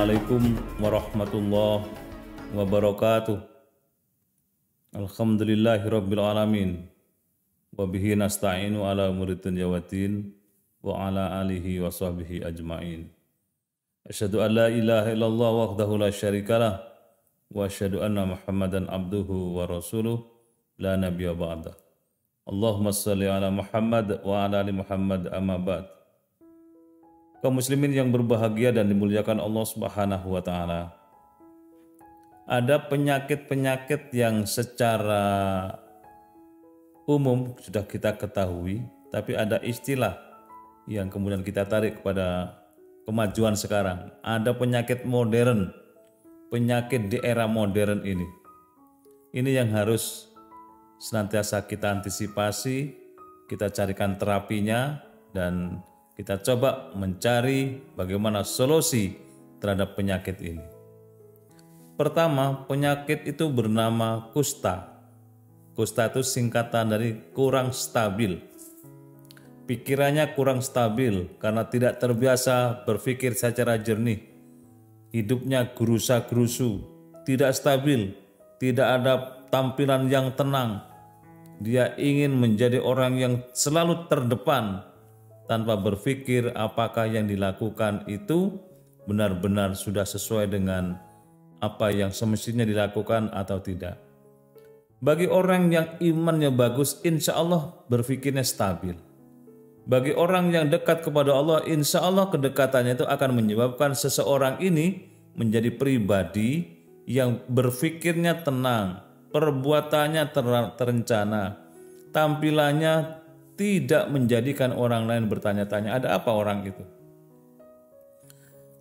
Assalamualaikum warahmatullahi wabarakatuh. Alhamdulillahirabbil alamin. Wa bihi nasta'inu ala umuri dunya waddin wa ala alihi wa sahbihi ajmain. Asyhadu an la ilaha illallah wahdahu la syarikalah wa asyhadu anna Muhammadan abduhu wa rasuluh la nabiyya ba'da. Allahumma shalli ala Muhammad wa ala ali Muhammad amma ba'd. Kaum muslimin yang berbahagia dan dimuliakan Allah Subhanahu wa taala. Ada penyakit-penyakit yang secara umum sudah kita ketahui, tapi ada istilah yang kemudian kita tarik kepada kemajuan sekarang. Ada penyakit modern, penyakit di era modern ini. Ini yang harus senantiasa kita antisipasi, kita carikan terapinya, dan kita coba mencari bagaimana solusi terhadap penyakit ini. Pertama, penyakit itu bernama kusta. Kusta itu singkatan dari kurang stabil. Pikirannya kurang stabil karena tidak terbiasa berpikir secara jernih. Hidupnya gerusa-gerusu, tidak stabil, tidak ada tampilan yang tenang. Dia ingin menjadi orang yang selalu terdepan, tanpa berpikir apakah yang dilakukan itu benar-benar sudah sesuai dengan apa yang semestinya dilakukan atau tidak. Bagi orang yang imannya bagus, insya Allah berpikirnya stabil. Bagi orang yang dekat kepada Allah, insya Allah kedekatannya itu akan menyebabkan seseorang ini menjadi pribadi yang berpikirnya tenang, perbuatannya terencana, tampilannya tidak menjadikan orang lain bertanya-tanya ada apa orang itu.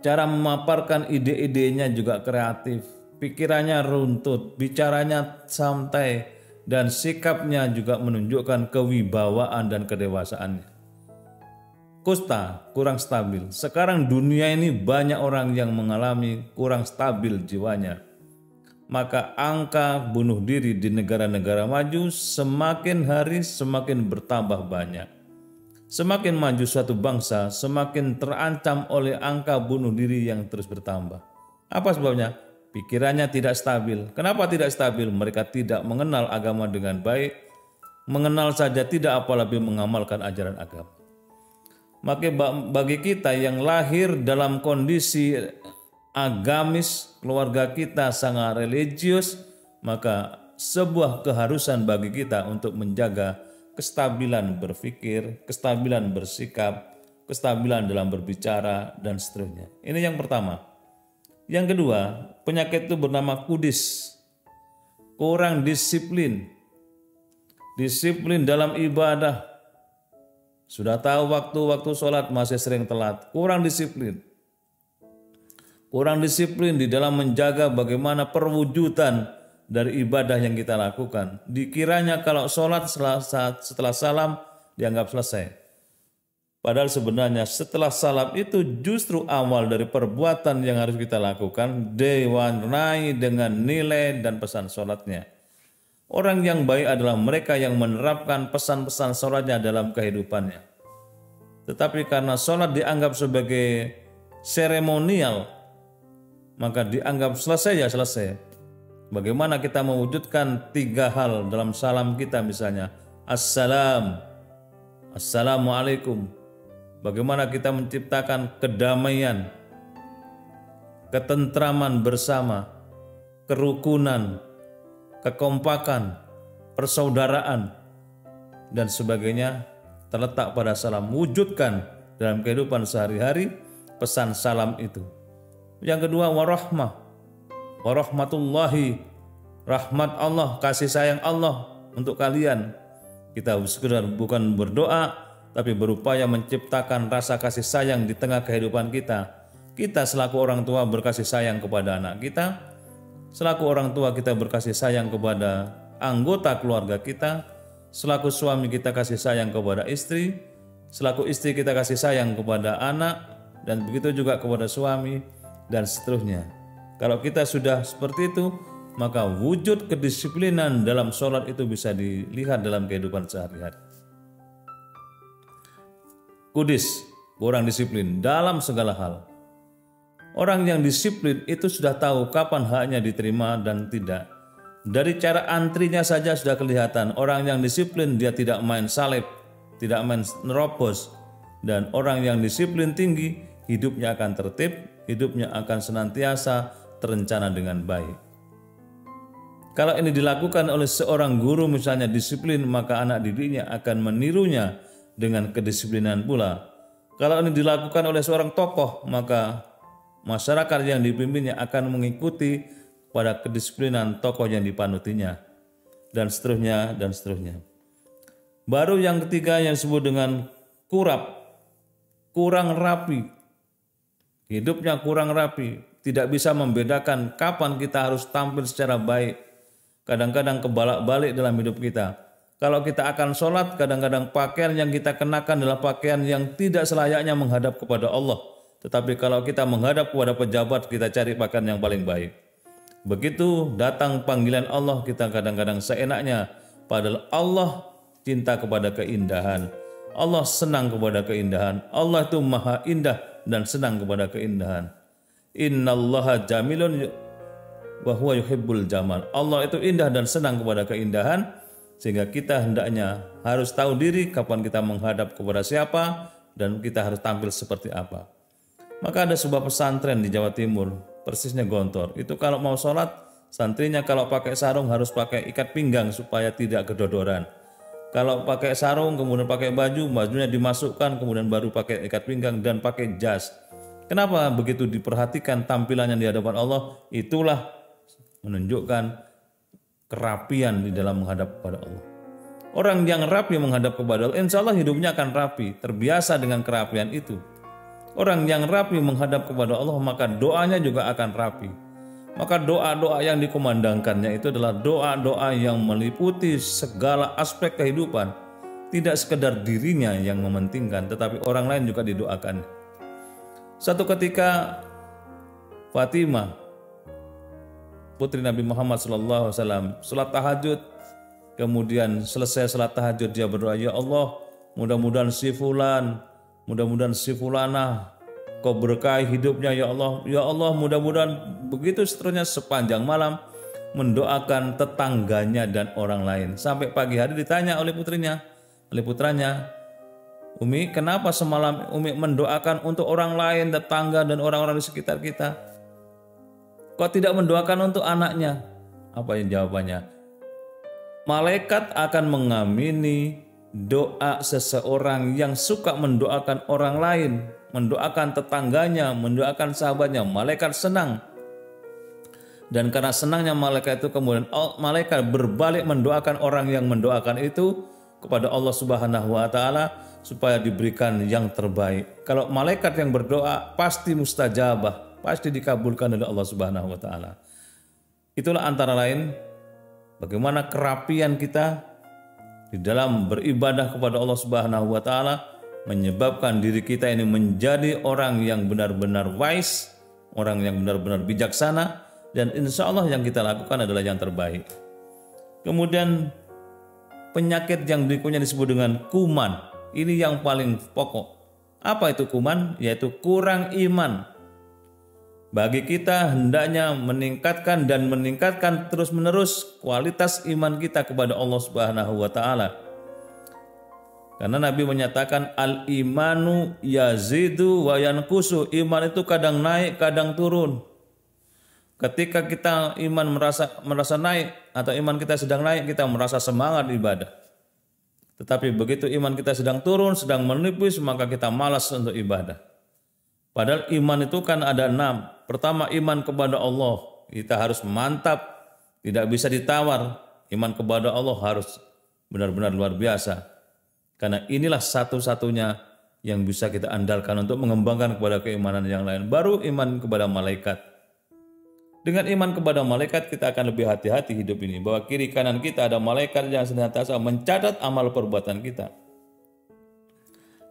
Cara memaparkan ide-idenya juga kreatif, pikirannya runtut, bicaranya santai, dan sikapnya juga menunjukkan kewibawaan dan kedewasaannya. Kusta, kurang stabil. Sekarang dunia ini banyak orang yang mengalami kurang stabil jiwanya. Maka angka bunuh diri di negara-negara maju semakin hari semakin bertambah banyak. Semakin maju suatu bangsa, semakin terancam oleh angka bunuh diri yang terus bertambah. Apa sebabnya? Pikirannya tidak stabil. Kenapa tidak stabil? Mereka tidak mengenal agama dengan baik, mengenal saja tidak apalagi mengamalkan ajaran agama. Maka bagi kita yang lahir dalam kondisi agamis, keluarga kita sangat religius, maka sebuah keharusan bagi kita untuk menjaga kestabilan berpikir, kestabilan bersikap, kestabilan dalam berbicara, dan seterusnya. Ini yang pertama. Yang kedua, penyakit itu bernama kudis, kurang disiplin. Disiplin dalam ibadah. Sudah tahu waktu-waktu sholat masih sering telat, kurang disiplin. Kurang disiplin di dalam menjaga bagaimana perwujudan dari ibadah yang kita lakukan. Dikiranya kalau sholat setelah salam dianggap selesai. Padahal sebenarnya setelah salam itu justru awal dari perbuatan yang harus kita lakukan, diwarnai dengan nilai dan pesan sholatnya. Orang yang baik adalah mereka yang menerapkan pesan-pesan sholatnya dalam kehidupannya. Tetapi karena sholat dianggap sebagai seremonial, maka dianggap selesai ya selesai. Bagaimana kita mewujudkan 3 hal dalam salam kita, misalnya Assalamualaikum. Bagaimana kita menciptakan kedamaian, ketentraman bersama, kerukunan, kekompakan, persaudaraan, dan sebagainya terletak pada salam. Wujudkan dalam kehidupan sehari-hari pesan salam itu. Yang kedua, warahmatullahi, rahmat Allah, kasih sayang Allah untuk kalian. Kita sekedar bukan berdoa, tapi berupaya menciptakan rasa kasih sayang di tengah kehidupan kita. Kita selaku orang tua berkasih sayang kepada anak kita, selaku orang tua kita berkasih sayang kepada anggota keluarga kita, selaku suami kita kasih sayang kepada istri, selaku istri kita kasih sayang kepada anak, dan begitu juga kepada suami, dan seterusnya. Kalau kita sudah seperti itu, maka wujud kedisiplinan dalam sholat itu bisa dilihat dalam kehidupan sehari-hari. Kudis, kurang disiplin dalam segala hal. Orang yang disiplin itu sudah tahu kapan haknya diterima dan tidak. Dari cara antrinya saja sudah kelihatan. Orang yang disiplin dia tidak main salib, tidak main nerobos. Dan orang yang disiplin tinggi, hidupnya akan tertib, hidupnya akan senantiasa terencana dengan baik. Kalau ini dilakukan oleh seorang guru misalnya disiplin, maka anak didiknya akan menirunya dengan kedisiplinan pula. Kalau ini dilakukan oleh seorang tokoh, maka masyarakat yang dipimpinnya akan mengikuti pada kedisiplinan tokoh yang dipanutinya, dan seterusnya, dan seterusnya. Baru yang ketiga yang disebut dengan kurang rapi. Hidupnya kurang rapi, tidak bisa membedakan kapan kita harus tampil secara baik. Kadang-kadang kebalak-balik dalam hidup kita. Kalau kita akan sholat, kadang-kadang pakaian yang kita kenakan adalah pakaian yang tidak selayaknya menghadap kepada Allah. Tetapi kalau kita menghadap kepada pejabat, kita cari pakaian yang paling baik. Begitu datang panggilan Allah, kita kadang-kadang seenaknya. Padahal Allah cinta kepada keindahan. Allah senang kepada keindahan. Allah itu maha indah dan senang kepada keindahan. Innallaha jamilun wa huwa yuhibbul jamal. Allah itu indah dan senang kepada keindahan, sehingga kita hendaknya harus tahu diri kapan kita menghadap kepada siapa dan kita harus tampil seperti apa. Maka ada sebuah pesantren di Jawa Timur, persisnya Gontor. Itu kalau mau sholat, santrinya kalau pakai sarung harus pakai ikat pinggang supaya tidak kedodoran. Kalau pakai sarung kemudian pakai baju, bajunya dimasukkan kemudian baru pakai ikat pinggang dan pakai jas. Kenapa begitu diperhatikan tampilannya di hadapan Allah? Itulah menunjukkan kerapian di dalam menghadap kepada Allah. Orang yang rapi menghadap kepada Allah, insya Allah hidupnya akan rapi, terbiasa dengan kerapian itu. Orang yang rapi menghadap kepada Allah, maka doanya juga akan rapi. Maka doa-doa yang dikumandangkannya itu adalah doa-doa yang meliputi segala aspek kehidupan. Tidak sekedar dirinya yang mementingkan, tetapi orang lain juga didoakan. Satu ketika Fatimah, putri Nabi Muhammad SAW, salat tahajud, kemudian selesai salat tahajud dia berdoa, ya Allah, mudah-mudahan si fulan, mudah-mudahan si fulanah, kau berkahi hidupnya ya Allah, mudah-mudahan begitu seterusnya sepanjang malam mendoakan tetangganya dan orang lain. Sampai pagi hari ditanya oleh putranya, Umi, kenapa semalam Umi mendoakan untuk orang lain, tetangga dan orang-orang di sekitar kita? Kok tidak mendoakan untuk anaknya? Apa yang jawabannya? Malaikat akan mengamini doa seseorang yang suka mendoakan orang lain, mendoakan tetangganya, mendoakan sahabatnya. Malaikat senang. Dan karena senangnya malaikat itu, kemudian malaikat berbalik mendoakan orang yang mendoakan itu kepada Allah Subhanahu wa taala supaya diberikan yang terbaik. Kalau malaikat yang berdoa pasti mustajabah, pasti dikabulkan oleh Allah Subhanahu wa taala. Itulah antara lain bagaimana kerapian kita di dalam beribadah kepada Allah Subhanahu wa taala menyebabkan diri kita ini menjadi orang yang benar-benar wise, orang yang benar-benar bijaksana, dan insya Allah yang kita lakukan adalah yang terbaik. Kemudian penyakit yang berikutnya disebut dengan kuman. Ini yang paling pokok. Apa itu kuman? Yaitu kurang iman. Bagi kita hendaknya meningkatkan dan meningkatkan terus-menerus kualitas iman kita kepada Allah Subhanahu wa taala. Karena Nabi menyatakan al-imanu yazidu wa yanqusu. Iman itu kadang naik, kadang turun. Ketika kita iman merasa naik atau iman kita sedang naik, kita merasa semangat ibadah. Tetapi begitu iman kita sedang turun, sedang menipis, maka kita malas untuk ibadah. Padahal iman itu kan ada 6. Pertama, iman kepada Allah. Kita harus mantap, tidak bisa ditawar. Iman kepada Allah harus benar-benar luar biasa. Karena inilah satu-satunya yang bisa kita andalkan untuk mengembangkan kepada keimanan yang lain. Baru iman kepada malaikat. Dengan iman kepada malaikat kita akan lebih hati-hati hidup ini. Bahwa kiri kanan kita ada malaikat yang senantiasa mencatat amal perbuatan kita.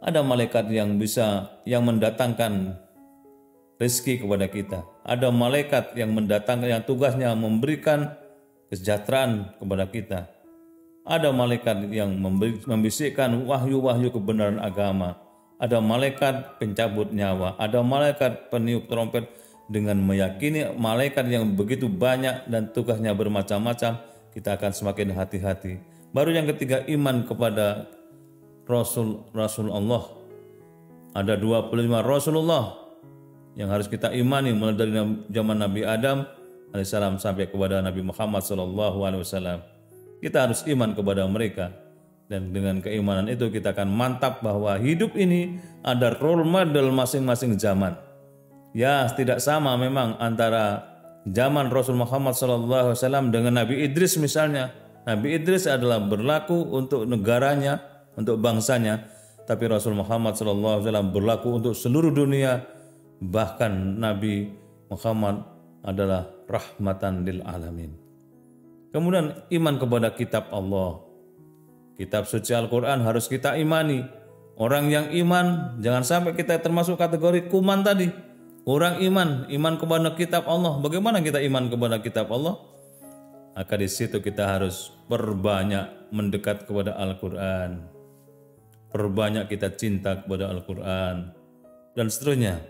Ada malaikat yang mendatangkan rezeki kepada kita. Ada malaikat yang mendatangkan, yang tugasnya memberikan kesejahteraan kepada kita. Ada malaikat yang membisikkan wahyu-wahyu kebenaran agama. Ada malaikat pencabut nyawa. Ada malaikat peniup trompet. dengan meyakini malaikat yang begitu banyak dan tugasnya bermacam-macam, kita akan semakin hati-hati. Baru yang ketiga, iman kepada Rasul Allah. Ada 25 Rasulullah yang harus kita imani, mulai dari zaman Nabi Adam alaihissalam sampai kepada Nabi Muhammad SAW. Kita harus iman kepada mereka. Dan dengan keimanan itu kita akan mantap bahwa hidup ini ada role model masing-masing zaman. Ya, tidak sama memang antara zaman Rasul Muhammad SAW dengan Nabi Idris misalnya. Nabi Idris adalah berlaku untuk negaranya, untuk bangsanya. Tapi Rasul Muhammad SAW berlaku untuk seluruh dunia. Bahkan Nabi Muhammad adalah rahmatan lil alamin. Kemudian iman kepada kitab Allah. Kitab suci Al-Quran harus kita imani. Orang yang iman, jangan sampai kita termasuk kategori kuman tadi. Orang iman kepada kitab Allah. Bagaimana kita iman kepada kitab Allah? Maka di situ kita harus perbanyak mendekat kepada Al-Quran. Perbanyak kita cinta kepada Al-Quran. Dan seterusnya.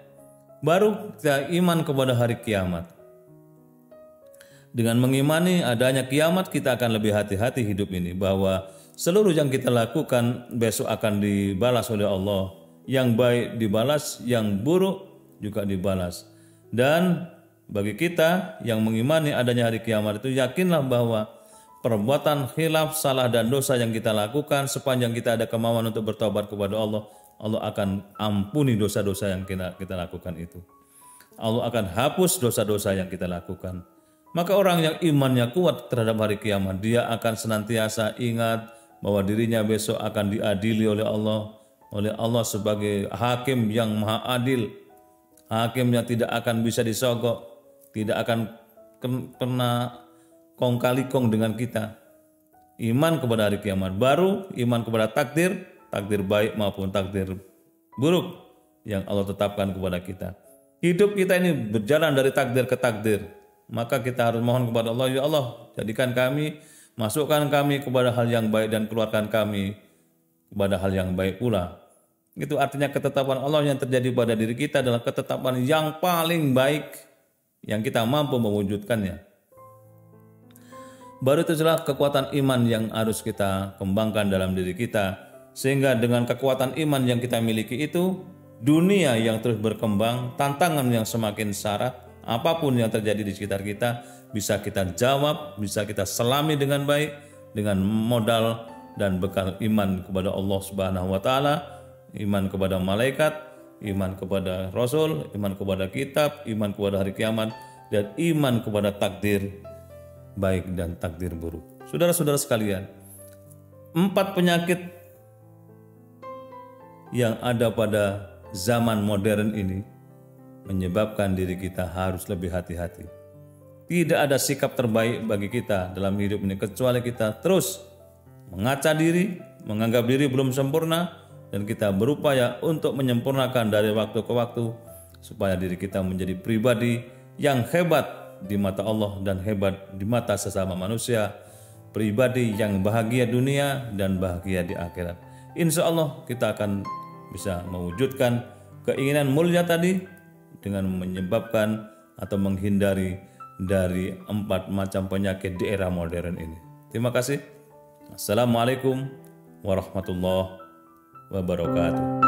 Baru kita iman kepada hari kiamat. Dengan mengimani adanya kiamat, kita akan lebih hati-hati hidup ini. Bahwa seluruh yang kita lakukan besok akan dibalas oleh Allah. Yang baik dibalas, yang buruk juga dibalas. Dan bagi kita yang mengimani adanya hari kiamat itu, yakinlah bahwa perbuatan khilaf, salah dan dosa yang kita lakukan, sepanjang kita ada kemauan untuk bertobat kepada Allah, Allah akan ampuni dosa-dosa yang kita lakukan itu. Allah akan hapus dosa-dosa yang kita lakukan. Maka orang yang imannya kuat terhadap hari kiamat, dia akan senantiasa ingat bahwa dirinya besok akan diadili oleh Allah sebagai hakim yang maha adil. Hakimnya tidak akan bisa disogok, tidak akan kena kong kali kong dengan kita. Iman kepada hari kiamat, baru iman kepada takdir baik maupun takdir buruk yang Allah tetapkan kepada kita. Hidup kita ini berjalan dari takdir ke takdir. Maka kita harus mohon kepada Allah, ya Allah, jadikan kami, masukkan kami kepada hal yang baik dan keluarkan kami kepada hal yang baik pula. Itu artinya ketetapan Allah yang terjadi pada diri kita adalah ketetapan yang paling baik yang kita mampu mewujudkannya. Baru itu adalah kekuatan iman yang harus kita kembangkan dalam diri kita. Sehingga dengan kekuatan iman yang kita miliki itu, dunia yang terus berkembang, tantangan yang semakin syarat, apapun yang terjadi di sekitar kita, bisa kita jawab, bisa kita selami dengan baik, dengan modal dan bekal iman kepada Allah Subhanahu wa Ta'ala, iman kepada malaikat, iman kepada Rasul, iman kepada kitab, iman kepada hari kiamat, dan iman kepada takdir baik dan takdir buruk. Saudara-saudara sekalian, 4 penyakit yang ada pada zaman modern ini menyebabkan diri kita harus lebih hati-hati. Tidak ada sikap terbaik bagi kita dalam hidup ini kecuali kita terus mengaca diri, menganggap diri belum sempurna, dan kita berupaya untuk menyempurnakan dari waktu ke waktu supaya diri kita menjadi pribadi yang hebat di mata Allah dan hebat di mata sesama manusia, pribadi yang bahagia dunia dan bahagia di akhirat. Insya Allah kita akan bisa mewujudkan keinginan mulia tadi dengan menyebabkan atau menghindari dari 4 macam penyakit di era modern ini. Terima kasih. Assalamualaikum warahmatullahi wabarakatuh.